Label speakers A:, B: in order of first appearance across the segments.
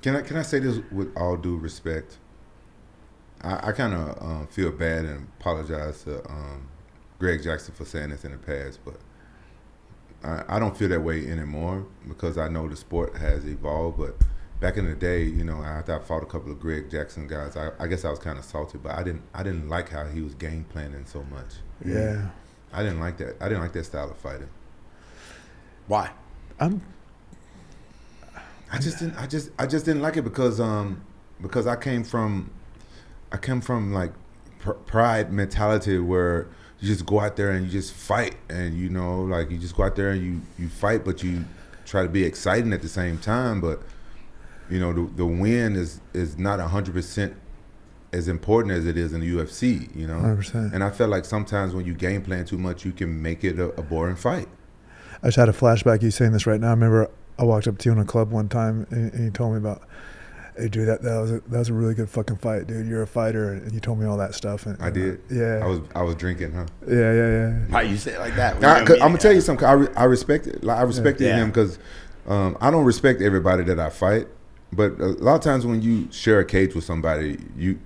A: Can I say this with all due respect? I kind of feel bad and apologize to Greg Jackson for saying this in the past, but I don't feel that way anymore because I know the sport has evolved. But back in the day, after I fought a couple of Greg Jackson guys, I guess I was kind of salty, but I didn't like how he was game planning so much.
B: Yeah.
A: I didn't like that. I didn't like that style of fighting.
C: Why?
A: I just didn't like it because I came from like pride mentality where you just go out there and you just fight, and like you just go out there and you fight, but you try to be exciting at the same time. But the win is not 100% as important as it is in the UFC.
B: 100%.
A: And I felt like sometimes when you game plan too much, you can make it a boring fight.
B: I just had a flashback. You saying this right now. I remember I walked up to you in a club one time, and you told me about, hey, dude, that was a really good fucking fight, dude. You're a fighter, and you told me all that stuff. And
A: I did.
B: Yeah.
A: I was drinking, huh?
B: Yeah.
C: Why you say it like that?
A: I'm gonna tell you something. I respect it. Like I respected him because I don't respect everybody that I fight, but a lot of times when you share a cage with somebody, you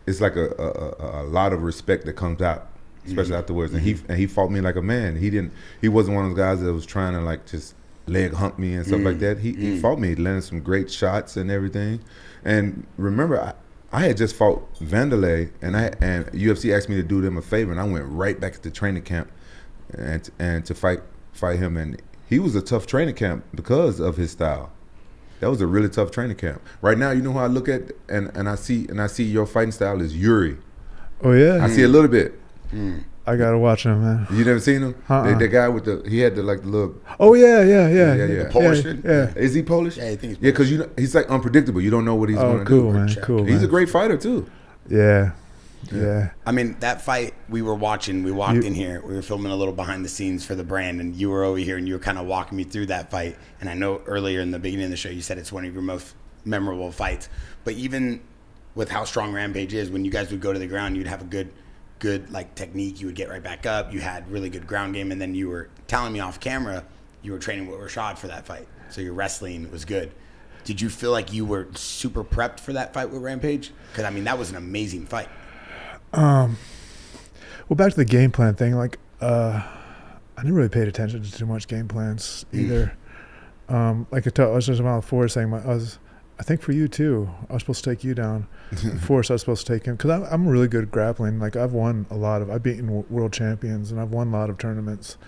A: it's like a lot of respect that comes out, especially afterwards. And he fought me like a man. He wasn't one of those guys that was trying to like just leg hump me and stuff like that. He fought me, landed some great shots and everything. And remember, I had just fought Vanderlei, and UFC asked me to do them a favor, and I went right back to the training camp and to fight him. And he was a tough training camp because of his style. That was a really tough training camp. Right now, you know who I look at and I see your fighting style is Yuri.
B: Oh yeah.
A: I see a little bit.
B: I gotta watch him, man.
A: You never seen him? The guy with he had the little.
B: Oh yeah.
C: The Polish dude?
B: Yeah.
A: Is he Polish?
C: Yeah, I think he's Polish.
A: Yeah, because he's like unpredictable. You don't know what he's going to
B: cool,
A: do.
B: Man. Cool,
A: He's
B: man.
A: a great fighter too.
B: Yeah.
C: I mean, that fight we were watching, we walked in here, we were filming a little behind the scenes for the brand, and you were over here and you were kind of walking me through that fight. And I know earlier in the beginning of the show you said it's one of your most memorable fights. But even with how strong Rampage is, when you guys would go to the ground, you'd have a good like technique, you would get right back up, you had really good ground game, and then you were telling me off camera you were training with Rashad for that fight. So your wrestling was good. Did you feel like you were super prepped for that fight with Rampage? Because, I mean, that was an amazing fight.
B: Well, back to the game plan thing. Like, I never really paid attention to too much game plans either. Like I was just about Forrest saying, I think for you too, I was supposed to take you down. Forrest, I was supposed to take him because I'm really good at grappling. Like I've beaten world champions and I've won a lot of tournaments.